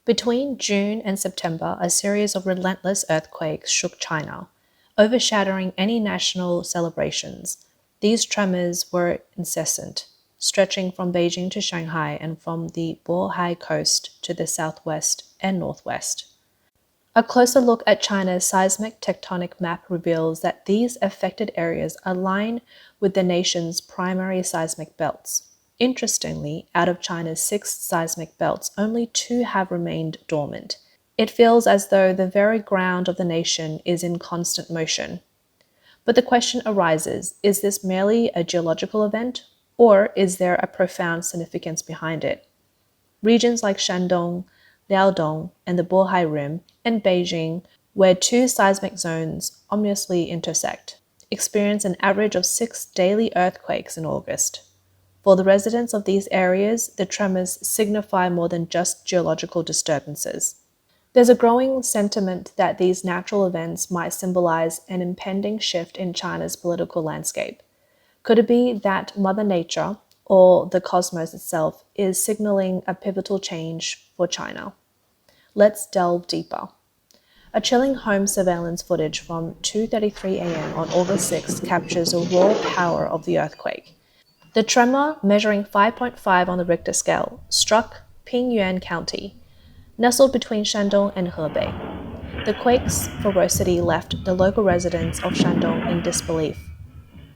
Between June and September, a series of relentless earthquakes shook China, overshadowing any national celebrations. These tremors were incessant, stretching from Beijing to Shanghai and from the Bohai coast to the southwest and northwest. A closer look at China's seismic tectonic map reveals that these affected areas align with the nation's primary seismic belts. Interestingly, out of China's six seismic belts, only two have remained dormant. It feels as though the very ground of the nation is in constant motion. But the question arises, is this merely a geological event, or is there a profound significance behind it? Regions like Shandong, Liaodong, and the Bohai Rim, and Beijing, where two seismic zones ominously intersect, experience an average of 6 daily earthquakes in August. For the residents of these areas, the tremors signify more than just geological disturbances. There's a growing sentiment that these natural events might symbolize an impending shift in China's political landscape. Could it be that Mother Nature, or the cosmos itself, is signaling a pivotal change for China? Let's delve deeper. A chilling home surveillance footage from 2:33 a.m. on August 6 captures the raw power of the earthquake. The tremor, measuring 5.5 on the Richter scale, struck Pingyuan County, nestled between Shandong and Hebei. The quake's ferocity left the local residents of Shandong in disbelief.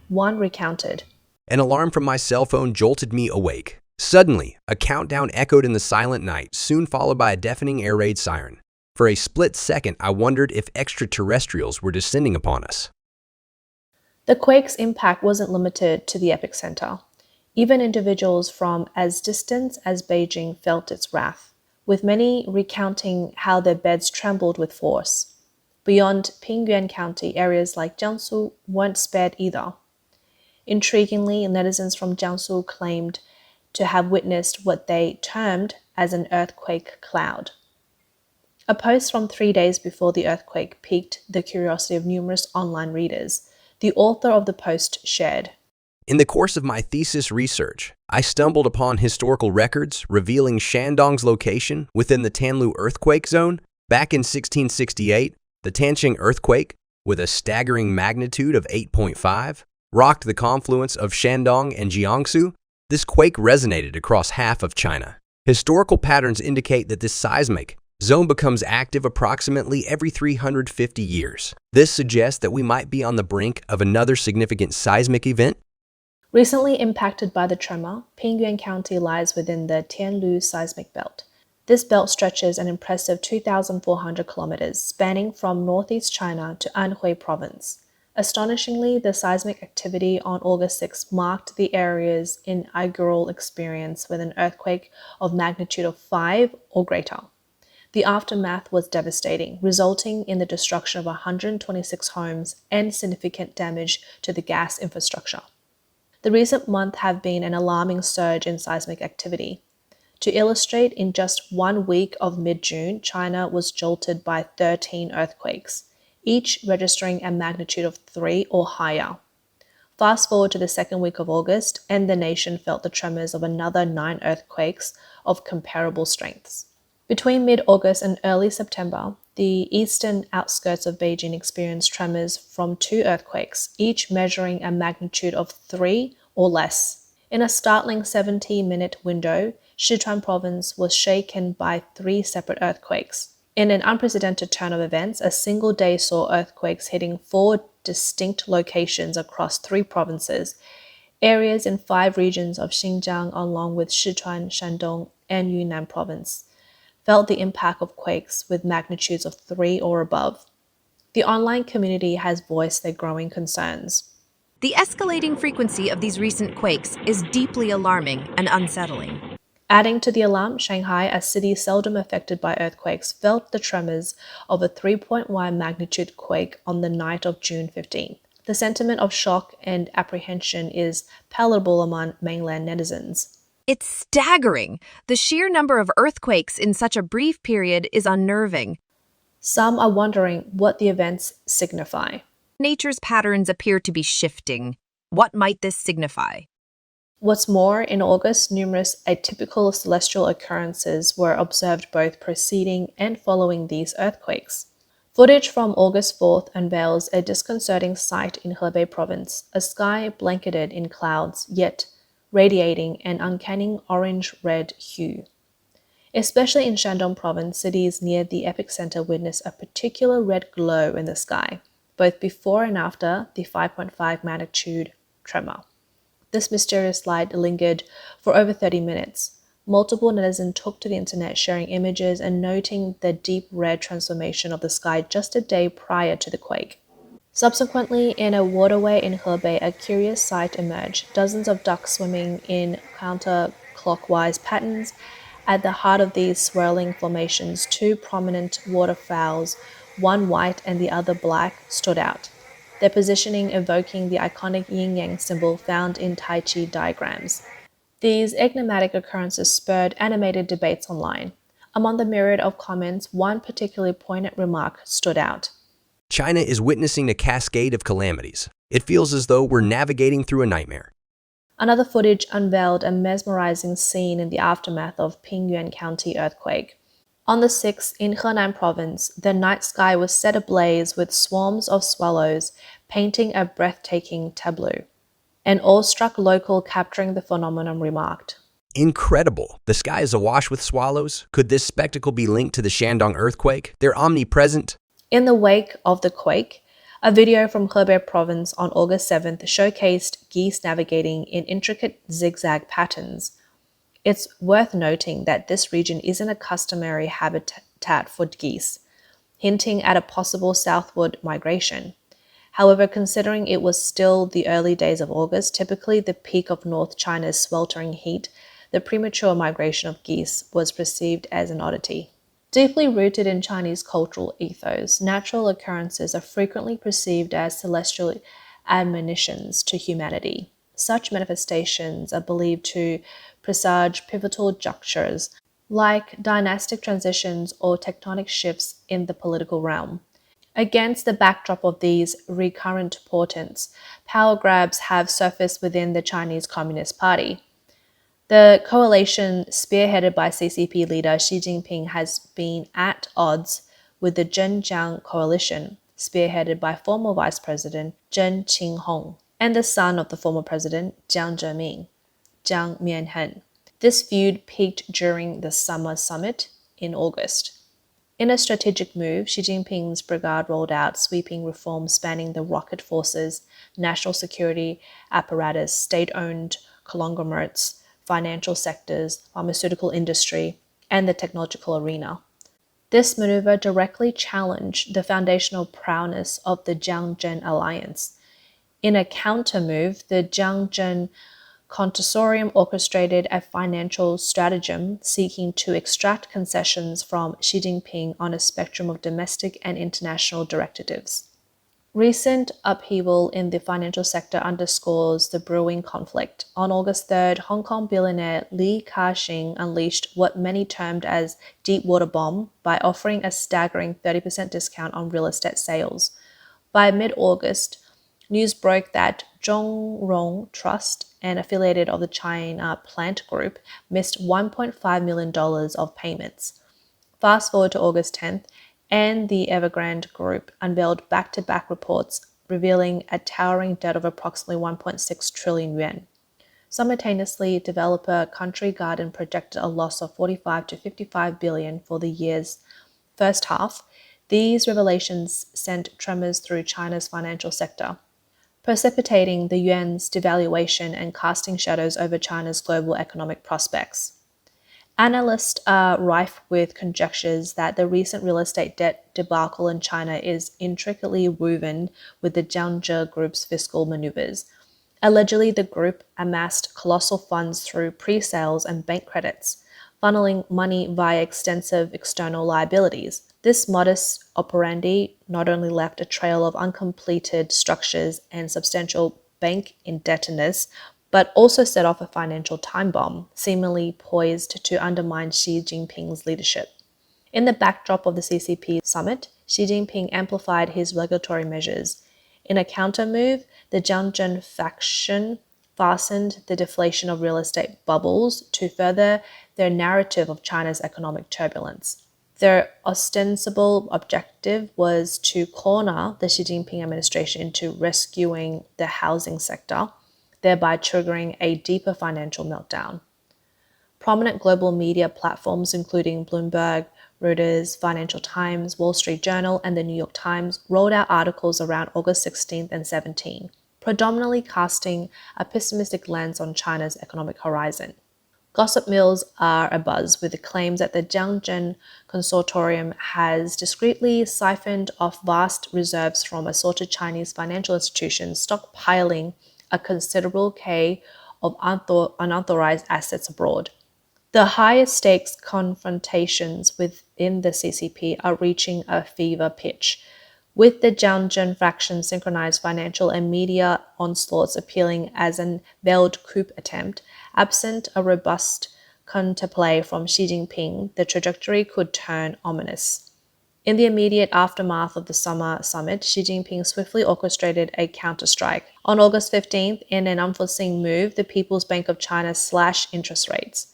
One recounted, An alarm from my cell phone jolted me awake. Suddenly, a countdown echoed in the silent night, soon followed by a deafening air raid siren. For a split second, I wondered if extraterrestrials were descending upon us. The quake's impact wasn't limited to the epicenter. Even individuals from as distant as Beijing felt its wrath, with many recounting how their beds trembled with force. Beyond Pingyuan County, areas like Jiangsu weren't spared either. Intriguingly, netizens from Jiangsu claimed to have witnessed what they termed as an earthquake cloud. A post from 3 days before the earthquake piqued the curiosity of numerous online readers. The author of the post shared, In the course of my thesis research, I stumbled upon historical records revealing Shandong's location within the Tanlu earthquake zone. Back in 1668, the Tanqing earthquake, with a staggering magnitude of 8.5, rocked the confluence of Shandong and Jiangsu. This quake resonated across half of China. Historical patterns indicate that this seismic zone becomes active approximately every 350 years. This suggests that we might be on the brink of another significant seismic event. Recently impacted by the tremor, Pingyuan County lies within the Tianlu seismic belt. This belt stretches an impressive 2,400 kilometers, spanning from northeast China to Anhui province. Astonishingly, the seismic activity on August 6 marked the area's inaugural experience with an earthquake of magnitude of 5 or greater. The aftermath was devastating, resulting in the destruction of 126 homes and significant damage to the gas infrastructure. The recent months have been an alarming surge in seismic activity. To illustrate, in just 1 week of mid-June, China was jolted by 13 earthquakes, each registering a magnitude of 3 or higher. Fast forward to the second week of August, and the nation felt the tremors of another 9 earthquakes of comparable strengths. Between mid-August and early September, the eastern outskirts of Beijing experienced tremors from 2 earthquakes, each measuring a magnitude of 3 or less. In a startling 70-minute window, Sichuan province was shaken by 3 separate earthquakes. In an unprecedented turn of events, a single day saw earthquakes hitting 4 distinct locations across 3 provinces. Areas in 5 regions of Xinjiang, along with Sichuan, Shandong, and Yunnan province, felt the impact of quakes with magnitudes of 3 or above. The online community has voiced their growing concerns. The escalating frequency of these recent quakes is deeply alarming and unsettling. Adding to the alarm, Shanghai, a city seldom affected by earthquakes, felt the tremors of a 3.1 magnitude quake on the night of June 15. The sentiment of shock and apprehension is palatable among mainland netizens. It's staggering. The sheer number of earthquakes in such a brief period is unnerving. Some are wondering what the events signify. Nature's patterns appear to be shifting. What might this signify? What's more, in August, numerous atypical celestial occurrences were observed both preceding and following these earthquakes. Footage from August 4th unveils a disconcerting sight in Hebei province, a sky blanketed in clouds, yet radiating an uncanny orange-red hue. Especially in Shandong province, cities near the epicenter witnessed a particular red glow in the sky, both before and after the 5.5 magnitude tremor. This mysterious light lingered for over 30 minutes. Multiple netizens took to the internet sharing images and noting the deep red transformation of the sky just a day prior to the quake. Subsequently, in a waterway in Hebei, a curious sight emerged. Dozens of ducks swimming in counterclockwise patterns. At the heart of these swirling formations, two prominent waterfowls, one white and the other black, stood out, their positioning evoking the iconic yin-yang symbol found in Tai Chi diagrams. These enigmatic occurrences spurred animated debates online. Among the myriad of comments, one particularly poignant remark stood out. China is witnessing a cascade of calamities. It feels as though we're navigating through a nightmare. Another footage unveiled a mesmerizing scene in the aftermath of Pingyuan County earthquake. On the 6th, in Henan province, the night sky was set ablaze with swarms of swallows painting a breathtaking tableau. An awestruck local capturing the phenomenon remarked, Incredible. The sky is awash with swallows. Could this spectacle be linked to the Shandong earthquake? They're omnipresent. In the wake of the quake, a video from Hebei province on August 7th showcased geese navigating in intricate zigzag patterns. It's worth noting that this region isn't a customary habitat for geese, hinting at a possible southward migration. However, considering it was still the early days of August, typically the peak of North China's sweltering heat, the premature migration of geese was perceived as an oddity. Deeply rooted in Chinese cultural ethos, natural occurrences are frequently perceived as celestial admonitions to humanity. Such manifestations are believed to presage pivotal junctures, like dynastic transitions or tectonic shifts in the political realm. Against the backdrop of these recurrent portents, power grabs have surfaced within the Chinese Communist Party. The coalition spearheaded by CCP leader Xi Jinping has been at odds with the Zhenjiang coalition, spearheaded by former Vice President Zheng Qinghong and the son of the former president Jiang Zemin, Jiang Mianhen. This feud peaked during the summer summit in August. In a strategic move, Xi Jinping's brigade rolled out sweeping reforms spanning the rocket forces, national security apparatus, state-owned conglomerates, financial sectors, pharmaceutical industry, and the technological arena. This maneuver directly challenged the foundational prowess of the Jiang-Zhen alliance. In a counter-move, the Jiang-Zhen consortium orchestrated a financial stratagem seeking to extract concessions from Xi Jinping on a spectrum of domestic and international directives. Recent upheaval in the financial sector underscores the brewing conflict. On August 3rd, Hong Kong billionaire Li Ka-shing unleashed what many termed as deep water bomb by offering a staggering 30% discount on real estate sales. By mid-August, news broke that Zhongrong Trust, an affiliate of the China Plant Group, missed $1.5 million of payments. Fast forward to August 10th, and the Evergrande Group unveiled back-to-back reports revealing a towering debt of approximately 1.6 trillion yuan. Simultaneously, developer Country Garden projected a loss of 45 to 55 billion for the year's first half. These revelations sent tremors through China's financial sector, precipitating the yuan's devaluation and casting shadows over China's global economic prospects. Analysts are rife with conjectures that the recent real estate debt debacle in China is intricately woven with the Jiangzhe Group's fiscal maneuvers. Allegedly, the group amassed colossal funds through pre-sales and bank credits, funneling money via extensive external liabilities. This modus operandi not only left a trail of uncompleted structures and substantial bank indebtedness, but also set off a financial time bomb, seemingly poised to undermine Xi Jinping's leadership. In the backdrop of the CCP summit, Xi Jinping amplified his regulatory measures. In a counter move, the Jiangzhen faction fastened the deflation of real estate bubbles to further their narrative of China's economic turbulence. Their ostensible objective was to corner the Xi Jinping administration into rescuing the housing sector, thereby triggering a deeper financial meltdown. Prominent global media platforms, including Bloomberg, Reuters, Financial Times, Wall Street Journal, and the New York Times, rolled out articles around August 16th and 17th, predominantly casting a pessimistic lens on China's economic horizon. Gossip mills are abuzz with the claims that the Jiangzhen Consortium has discreetly siphoned off vast reserves from assorted Chinese financial institutions, stockpiling a considerable K of unauthorized assets abroad. The highest stakes confrontations within the CCP are reaching a fever pitch, with the Jiangzhen faction synchronized financial and media onslaughts appealing as an veiled coup attempt. Absent a robust counterplay from Xi Jinping, the trajectory could turn ominous. In the immediate aftermath of the summer summit, Xi Jinping swiftly orchestrated a counterstrike. On August 15th, in an unforeseen move, the People's Bank of China slashed interest rates.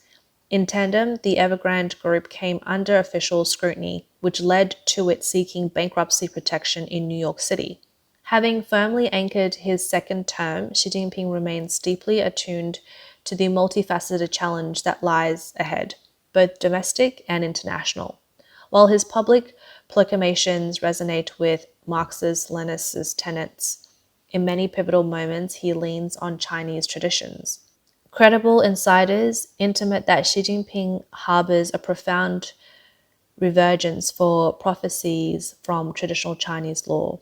In tandem, the Evergrande Group came under official scrutiny, which led to it seeking bankruptcy protection in New York City. Having firmly anchored his second term, Xi Jinping remains deeply attuned to the multifaceted challenge that lies ahead, both domestic and international. While his public proclamations resonate with Marxist-Leninist tenets, in many pivotal moments he leans on Chinese traditions. Credible insiders intimate that Xi Jinping harbors a profound reverence for prophecies from traditional Chinese law,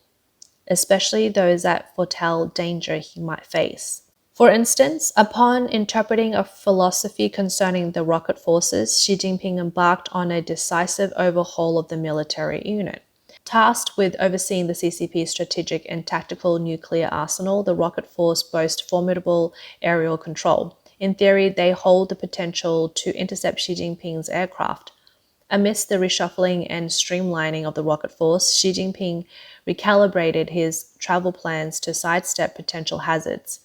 especially those that foretell danger he might face. For instance, upon interpreting a philosophy concerning the rocket forces, Xi Jinping embarked on a decisive overhaul of the military unit. Tasked with overseeing the CCP's strategic and tactical nuclear arsenal, the rocket force boasts formidable aerial control. In theory, they hold the potential to intercept Xi Jinping's aircraft. Amidst the reshuffling and streamlining of the rocket force, Xi Jinping recalibrated his travel plans to sidestep potential hazards.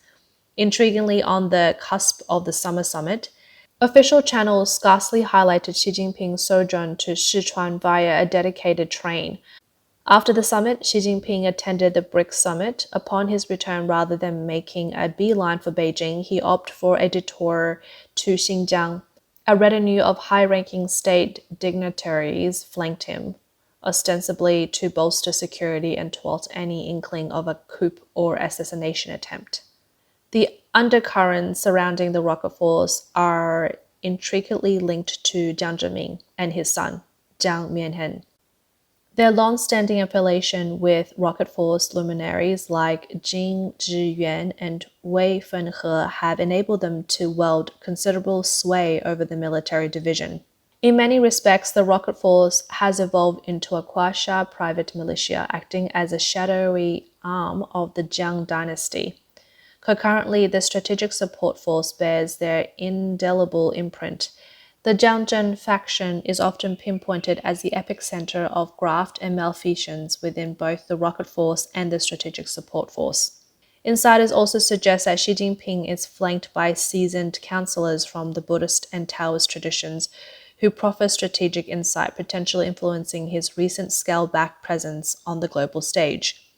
Intriguingly, on the cusp of the summer summit, official channels scarcely highlighted Xi Jinping's sojourn to Sichuan via a dedicated train. After the summit, Xi Jinping attended the BRICS summit. Upon his return, rather than making a beeline for Beijing, he opted for a detour to Xinjiang. A retinue of high-ranking state dignitaries flanked him, ostensibly to bolster security and thwart any inkling of a coup or assassination attempt. The undercurrents surrounding the rocket force are intricately linked to Jiang Zemin and his son, Jiang Mianhen. Their long-standing affiliation with rocket force luminaries like Jin Zhiyuan and Wei Fenghe have enabled them to wield considerable sway over the military division. In many respects, the rocket force has evolved into a quasi-private militia, acting as a shadowy arm of the Jiang dynasty. Concurrently, the strategic support force bears their indelible imprint. The Jiangzhen faction is often pinpointed as the epicenter of graft and malfeasance within both the rocket force and the strategic support force. Insiders also suggest that Xi Jinping is flanked by seasoned counselors from the Buddhist and Taoist traditions who proffer strategic insight, potentially influencing his recent scale-back presence on the global stage.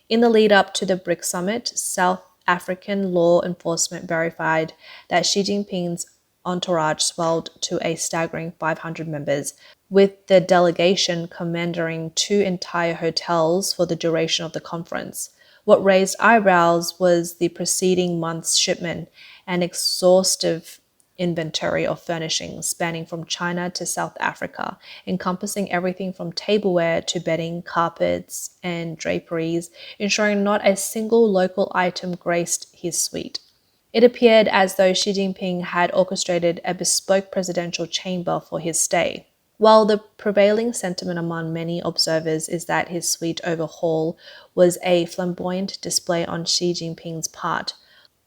In the lead up to the BRICS summit, South African law enforcement verified that Xi Jinping's entourage swelled to a staggering 500 members, with the delegation commanding two entire hotels for the duration of the conference. What raised eyebrows was the preceding month's shipment, an exhaustive inventory of furnishings spanning from China to South Africa, encompassing everything from tableware to bedding, carpets, and draperies, ensuring not a single local item graced his suite. It appeared as though Xi Jinping had orchestrated a bespoke presidential chamber for his stay. While the prevailing sentiment among many observers is that his suite overhaul was a flamboyant display on Xi Jinping's part,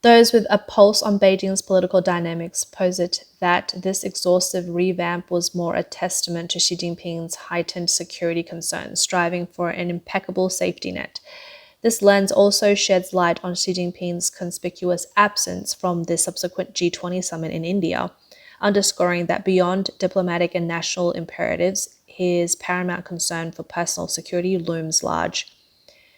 those with a pulse on Beijing's political dynamics posit that this exhaustive revamp was more a testament to Xi Jinping's heightened security concerns, striving for an impeccable safety net. This lens also sheds light on Xi Jinping's conspicuous absence from the subsequent G20 summit in India, underscoring that beyond diplomatic and national imperatives, his paramount concern for personal security looms large.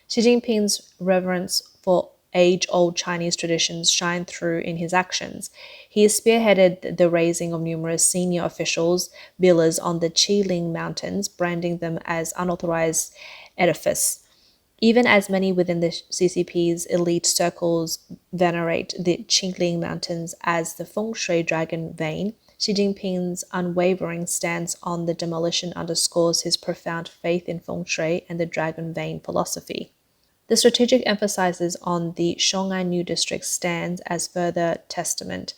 Xi Jinping's reverence for age-old Chinese traditions shine through in his actions. He has spearheaded the raising of numerous senior officials' villas on the Qiling Mountains, branding them as unauthorized edifice. Even as many within the CCP's elite circles venerate the Qingling Mountains as the feng shui dragon vein, Xi Jinping's unwavering stance on the demolition underscores his profound faith in feng shui and the dragon vein philosophy. The strategic emphasis on the Shanghai New District stands as further testament.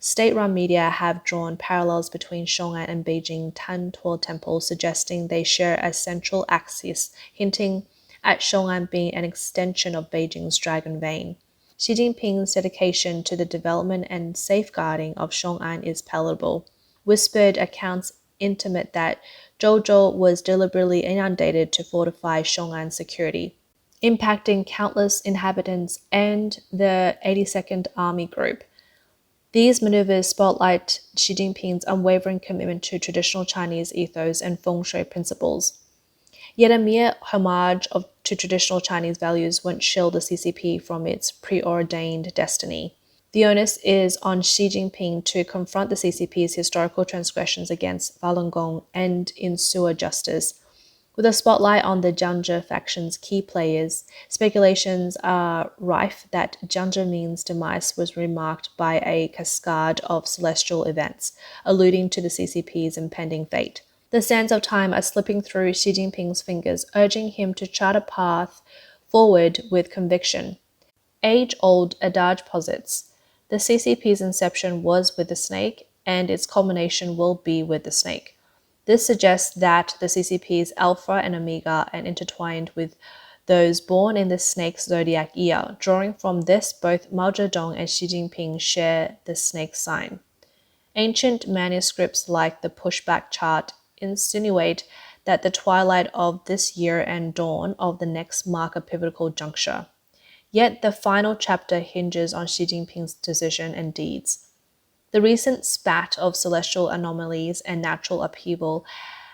State-run media have drawn parallels between Shanghai and Beijing Tantuo Temple, suggesting they share a central axis, hinting at Shanghai being an extension of Beijing's dragon vein. Xi Jinping's dedication to the development and safeguarding of Shanghai is palpable. Whispered accounts intimate that Zhou was deliberately inundated to fortify Shanghai's security, impacting countless inhabitants and the 82nd Army Group. These maneuvers spotlight Xi Jinping's unwavering commitment to traditional Chinese ethos and feng shui principles. Yet a mere homage to traditional Chinese values won't shield the CCP from its preordained destiny. The onus is on Xi Jinping to confront the CCP's historical transgressions against Falun Gong and ensure justice. With a spotlight on the Jiangzhe faction's key players, speculations are rife that Jiang Zemin's demise was remarked by a cascade of celestial events, alluding to the CCP's impending fate. The sands of time are slipping through Xi Jinping's fingers, urging him to chart a path forward with conviction. Age-old adage posits, the CCP's inception was with the snake, and its culmination will be with the snake. This suggests that the CCP's Alpha and Omega are intertwined with those born in the snake's zodiac year. Drawing from this, both Mao Zedong and Xi Jinping share the snake sign. Ancient manuscripts like the pushback chart insinuate that the twilight of this year and dawn of the next mark a pivotal juncture. Yet the final chapter hinges on Xi Jinping's decision and deeds. The recent spat of celestial anomalies and natural upheaval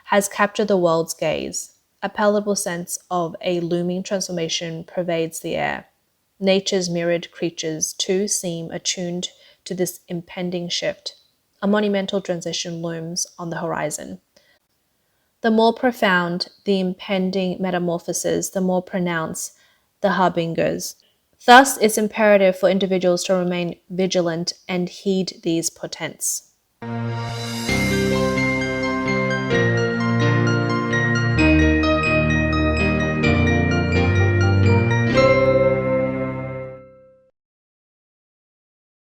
has captured the world's gaze. A palpable sense of a looming transformation pervades the air. Nature's myriad creatures, too, seem attuned to this impending shift. A monumental transition looms on the horizon. The more profound the impending metamorphosis, the more pronounced the harbingers. Thus, it's imperative for individuals to remain vigilant and heed these portents.